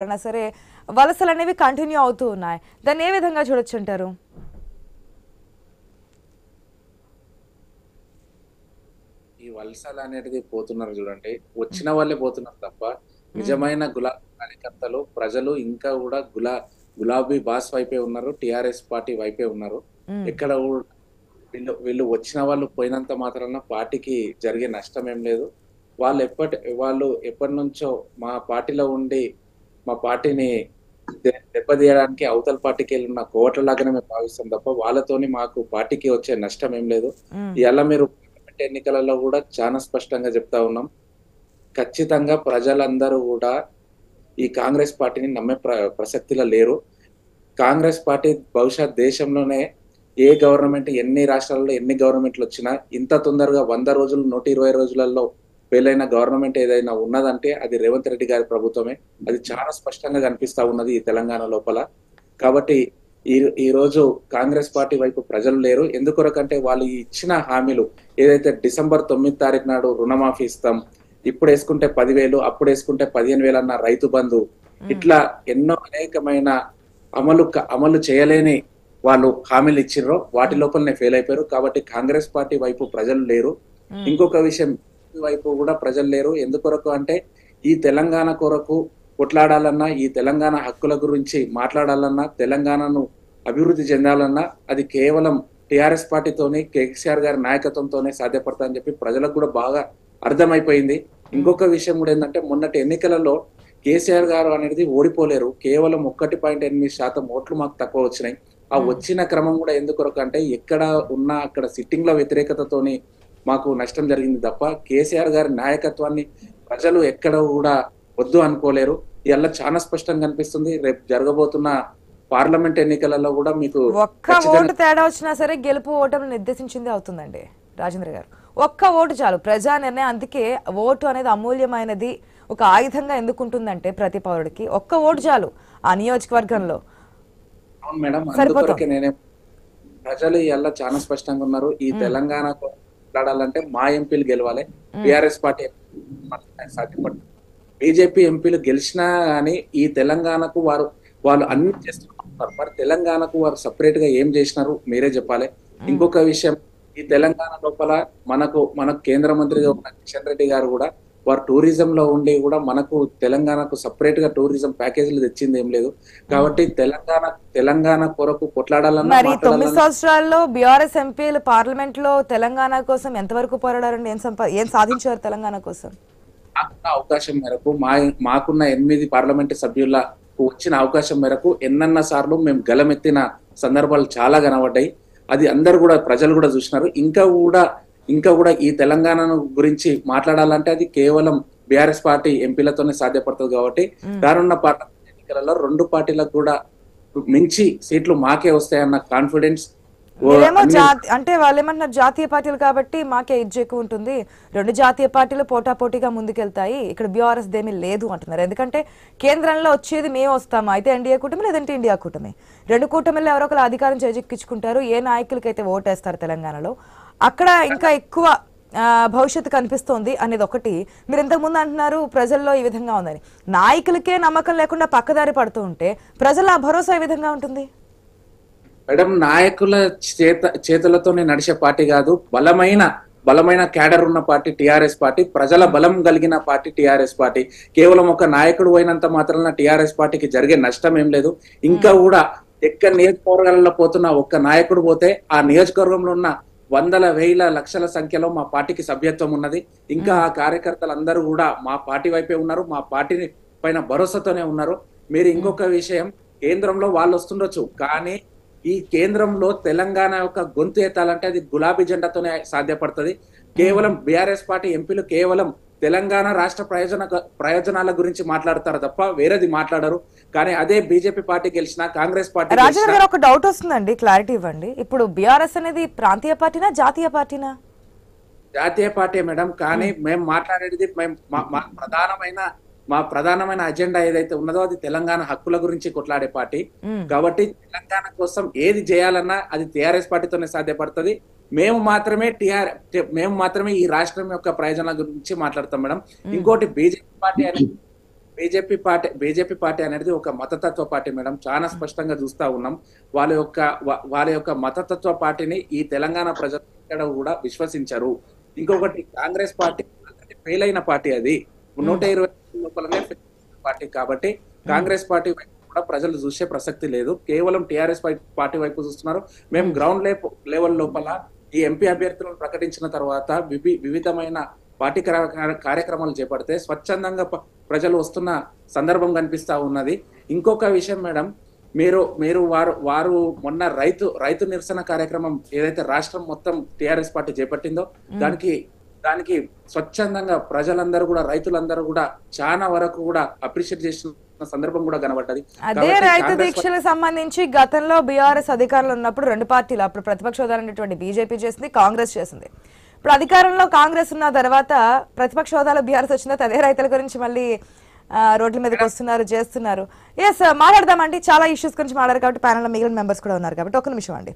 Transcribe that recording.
అయినా సరే వలసలు అనేవి కంటిన్యూ అవుతూ ఉన్నాయి. దాన్ని ఏ విధంగా చూడొచ్చు అంటారు? ఈ వలసలు అనేది పోతున్నారు చూడండి. వచ్చిన వాళ్ళే పోతున్నారు తప్ప నిజమైన గులాబీ కార్యకర్తలు ప్రజలు ఇంకా కూడా గులాబీ బాస్ వైపే ఉన్నారు. టిఆర్ఎస్ పార్టీ వైపే ఉన్నారు. ఎక్కడ కూడా వీళ్ళు వచ్చిన వాళ్ళు పోయినంత మాత్రాన పార్టీకి జరిగే నష్టం ఏం లేదు. వాళ్ళు ఎప్పటి నుంచో మా పార్టీలో ఉండి మా పార్టీని దెబ్బతీయడానికి అవతల పార్టీకి వెళ్ళిన కోట్లలాగానే మేము భావిస్తాం తప్ప వాళ్ళతోని మాకు పార్టీకి వచ్చే నష్టం ఏం లేదు. ఇలా మీరు పార్లమెంట్ ఎన్నికలలో కూడా చాలా స్పష్టంగా చెప్తా ఉన్నాం. ఖచ్చితంగా ప్రజలందరూ కూడా ఈ కాంగ్రెస్ పార్టీని నమ్మే ప్రసక్తిలో లేరు. కాంగ్రెస్ పార్టీ బహుశా దేశంలోనే ఏ గవర్నమెంట్ ఎన్ని రాష్ట్రాల్లో ఎన్ని గవర్నమెంట్లు వచ్చినా ఇంత తొందరగా 100 రోజులు 120 రోజులలో ఫెయిలైన గవర్నమెంట్ ఏదైనా ఉన్నదంటే అది రేవంత్ రెడ్డి గారి ప్రభుత్వమే. అది చాలా స్పష్టంగా కనిపిస్తా ఉన్నది ఈ తెలంగాణ లోపల. కాబట్టి ఈ రోజు కాంగ్రెస్ పార్టీ వైపు ప్రజలు లేరు. ఎందుకొరకంటే వాళ్ళు ఇచ్చిన హామీలు ఏదైతే డిసెంబర్ 9 తారీఖు నాడు రుణమాఫీ ఇస్తాం, ఇప్పుడు వేసుకుంటే 10,000, అప్పుడు వేసుకుంటే 15,000 అన్న రైతు బంధు, ఇట్లా ఎన్నో అనేకమైన అమలు చేయలేని వాళ్ళు హామీలు ఇచ్చిర్రో వాటి లోపలనే ఫెయిల్ అయిపోయారు. కాబట్టి కాంగ్రెస్ పార్టీ వైపు ప్రజలు లేరు. ఇంకొక విషయం వైపు కూడా ప్రజలు లేరు. ఎందుకొరకు అంటే ఈ తెలంగాణ కొరకు కొట్లాడాలన్నా, ఈ తెలంగాణ హక్కుల గురించి మాట్లాడాలన్నా, తెలంగాణను అభివృద్ధి చెందాలన్నా అది కేవలం టిఆర్ఎస్ పార్టీతోని కేసీఆర్ గారి నాయకత్వంతోనే సాధ్యపడతాయని చెప్పి ప్రజలకు కూడా బాగా అర్థమైపోయింది. ఇంకొక విషయం కూడా ఏంటంటే మొన్నటి ఎన్నికలలో కేసీఆర్ గారు అనేది ఓడిపోలేరు. కేవలం 1.8% ఓట్లు మాకు తక్కువ వచ్చినాయి. ఆ వచ్చిన క్రమం కూడా ఎందుకొరకు అంటే ఎక్కడ ఉన్నా అక్కడ సిట్టింగ్ లో వ్యతిరేకతతోని మాకు నష్టం జరిగింది తప్ప కేసీఆర్ గారి నాయకత్వాన్ని ప్రజలు ఎక్కడ కూడా వద్దు అనుకోలేరు. ఇలా చాలా స్పష్టంగా కనిపిస్తుంది. రేపు జరగబోతున్న పార్లమెంట్ ఎన్నికలలో కూడా మీకు ఒక్క ఓటు తేడా వచ్చినా సరే గెలుపు ఓటమిని నిర్దేశించింది అవుతుందండి రాజేంద్ర గారు. ఒక్క ఓటు చాలు ప్రజా నిర్ణయం. అందుకే ఓటు అనేది అమూల్యమైనది, ఒక ఆయుధంగా ఎందుకుంటుందంటే ప్రతి పౌరుడికి ఒక్క ఓటు చాలు ఆ నియోజకవర్గంలో. అవును మేడం, అందుకొరకే నేనే ప్రజలు ఇలా చాలా స్పష్టంగా ఉన్నారు. ఈ తెలంగాణ మాట్లాడాలంటే మా ఎంపీలు గెలవాలి. టిఆర్ఎస్ పార్టీ సాధ్యపడుతుంది. బీజేపీ ఎంపీలు గెలిచినా గానీ ఈ తెలంగాణకు వాళ్ళు అన్ని చేస్తున్నారు. మరి తెలంగాణకు వారు సపరేట్ గా ఏం చేసినారు మీరే చెప్పాలి. ఇంకొక విషయం, ఈ తెలంగాణ లోపల మనకు కేంద్ర మంత్రిగా ఉన్న కిషన్ రెడ్డి గారు కూడా వారు టూరిజం లో ఉండి కూడా మనకు తెలంగాణకు సపరేట్ గా టూరిజం ప్యాకేజీలు తెచ్చింది ఏం లేదు. కాబట్టి తెలంగాణ కొరకు కొట్లాడాలన్నా మరి 9 సంవత్సరాల్లో బీఆర్ఎస్ ఎంపీలు పార్లమెంట్ లో తెలంగాణ కోసం ఎంతవరకు పోరాడారండి? ఏం సాధించారు తెలంగాణ కోసం? అవకాశం మేరకు మాకున్న 8 పార్లమెంటు సభ్యులకు వచ్చిన అవకాశం మేరకు ఎన్నన్న సార్లు మేము గలమెత్తిన సందర్భాలు చాలా కనబడ్డాయి. అది అందరు కూడా ప్రజలు కూడా చూసినారు. ఇంకా కూడా ఈ తెలంగాణ గురించి మాట్లాడాలంటే అది కేవలం బీఆర్ఎస్ పార్టీ ఎంపీలతోనే సాధ్యపడుతుంది. కాబట్టి రానున్న పార్లమెంట్ ఎన్నికలలో 2 పార్టీలకు కూడా మించి సీట్లు మాకే వస్తాయన్న కాన్ఫిడెన్స్. అంటే వాళ్ళు ఏమంటున్నారు, జాతీయ పార్టీలు కాబట్టి మాకే ఇజ్జు ఎక్కువ ఉంటుంది, 2 జాతీయ పార్టీలు పోటాపోటీగా ముందుకెళ్తాయి, ఇక్కడ బీఆర్ఎస్ దేమీ లేదు అంటున్నారు. ఎందుకంటే కేంద్రంలో వచ్చేది మేము వస్తాము, అయితే ఎన్డీఏ కూటమి లేదంటే ఇండియా కూటమి, 2 కూటమిలో ఎవరో ఒకరు అధికారం చేజిక్కించుకుంటారు. ఏ నాయకులకైతే ఓటేస్తారు తెలంగాణలో అక్కడ ఇంకా ఎక్కువ భవిష్యత్తు కనిపిస్తోంది అనేది ఒకటి. మీరు ఇంతకుముందు అంటున్నారు ప్రజల్లో ఈ విధంగా ఉందని. నాయకులకే నమ్మకం లేకుండా పక్కదారి పడుతూ ఉంటే ప్రజల భరోసా ఏ విధంగా ఉంటుంది మేడం? నాయకుల చేతులతోనే నడిచే పార్టీ కాదు, బలమైన క్యాడర్ ఉన్న పార్టీ టిఆర్ఎస్ పార్టీ, ప్రజల బలం కలిగిన పార్టీ టిఆర్ఎస్ పార్టీ. కేవలం ఒక నాయకుడు పోయినంత మాత్రాన టిఆర్ఎస్ పార్టీకి జరిగే నష్టం ఏం లేదు. ఇంకా కూడా ఎక్కడ నియోజకవర్గాలలో పోతున్న ఒక్క నాయకుడు పోతే ఆ నియోజకవర్గంలో ఉన్న వందల వేల లక్షల సంఖ్యలో మా పార్టీకి సభ్యత్వం ఉన్నది. ఇంకా ఆ కార్యకర్తలు అందరూ కూడా మా పార్టీ వైపే ఉన్నారు, మా పార్టీ పైన భరోసాతోనే ఉన్నారు. మీరు ఇంకొక విషయం, కేంద్రంలో వాళ్ళు వస్తుండొచ్చు కానీ ఈ కేంద్రంలో తెలంగాణ యొక్క గొంతు ఎత్తాలంటే అది గులాబీ జెండాతోనే సాధ్యపడుతుంది. కేవలం బీఆర్ఎస్ పార్టీ ఎంపీలు కేవలం తెలంగాణ రాష్ట్ర ప్రయోజనాల గురించి మాట్లాడతారు తప్ప వేరేది మాట్లాడరు. కానీ అదే బీజేపీ పార్టీ గెలిచినా, కాంగ్రెస్ పార్టీ రాజేంద్ర గారు ఒక డౌట్ వస్తుందండి, క్లారిటీ ఇవ్వండి. ఇప్పుడు బీఆర్ఎస్ అనేది ప్రాంతీయ పార్టీనా జాతీయ పార్టీనా? జాతీయ పార్టీ మేడం. కానీ మేము మాట్లాడేది మా ప్రధానమైన అజెండా ఏదైతే ఉన్నదో అది తెలంగాణ హక్కుల గురించి కొట్లాడే పార్టీ. కాబట్టి తెలంగాణ కోసం ఏది చేయాలన్నా అది టిఆర్ఎస్ పార్టీతోనే సాధ్యపడుతుంది. మేము మాత్రమే ఈ రాష్ట్రం యొక్క ప్రయోజనాల గురించి మాట్లాడతాం మేడం. ఇంకోటి బీజేపీ పార్టీ అనేది బీజేపీ పార్టీ అనేది ఒక మతతత్వ పార్టీ మేడం. చాలా స్పష్టంగా చూస్తా ఉన్నాం. వాళ్ళ యొక్క మతతత్వ పార్టీని ఈ తెలంగాణ ప్రజలు ఎక్కడ కూడా విశ్వసించరు. ఇంకొకటి కాంగ్రెస్ పార్టీ ఫెయిల్ అయిన పార్టీ, అది 120 లోపలనే ఫెయిల్ అయిన పార్టీ. కాబట్టి కాంగ్రెస్ పార్టీ వైపు కూడా ప్రజలు చూసే ప్రసక్తి లేదు. కేవలం టిఆర్ఎస్ పార్టీ వైపు చూస్తున్నారు. మేము గ్రౌండ్ లెవెల్ లోపల ఈ ఎంపీ అభ్యర్థులను ప్రకటించిన తర్వాత వివిధమైన పార్టీ కార్యక్రమాలు చేపడితే స్వచ్ఛందంగా ప్రజలు వస్తున్న సందర్భం కనిపిస్తా ఉన్నది. ఇంకొక విషయం మేడం, వారు మొన్న రైతు నిరసన కార్యక్రమం ఏదైతే రాష్ట్రం మొత్తం టిఆర్ఎస్ పార్టీ చేపట్టిందో దానికి స్వచ్ఛందంగా ప్రజలందరూ కూడా, రైతులందరూ కూడా చాలా వరకు కూడా అప్రిషియేట్ చేసిన సందర్భం కూడా కనబడ్డది. అదే రైతు దీక్షలకు సంబంధించి గతంలో బీఆర్ఎస్ అధికారంలో ఉన్నప్పుడు రెండు పార్టీలు, అప్పుడు ప్రతిపక్ష హోదా అనేటువంటి బీజేపీ చేసింది, కాంగ్రెస్ చేసింది. ఇప్పుడు అధికారంలో కాంగ్రెస్ ఉన్న తర్వాత ప్రతిపక్ష హోదాలో బీఆర్ఎస్ వచ్చిన అదే రైతుల గురించి మళ్ళీ రోడ్ల మీదకి వస్తున్నారు, చేస్తున్నారు. ఎస్, మాట్లాడదామండి. చాలా ఇష్యూస్ గురించి మాట్లాడారు కాబట్టి ప్యానల్ లో మిగిలిన మెంబర్స్ కూడా ఉన్నారు కాబట్టి ఒక్క నిమిషం అండి.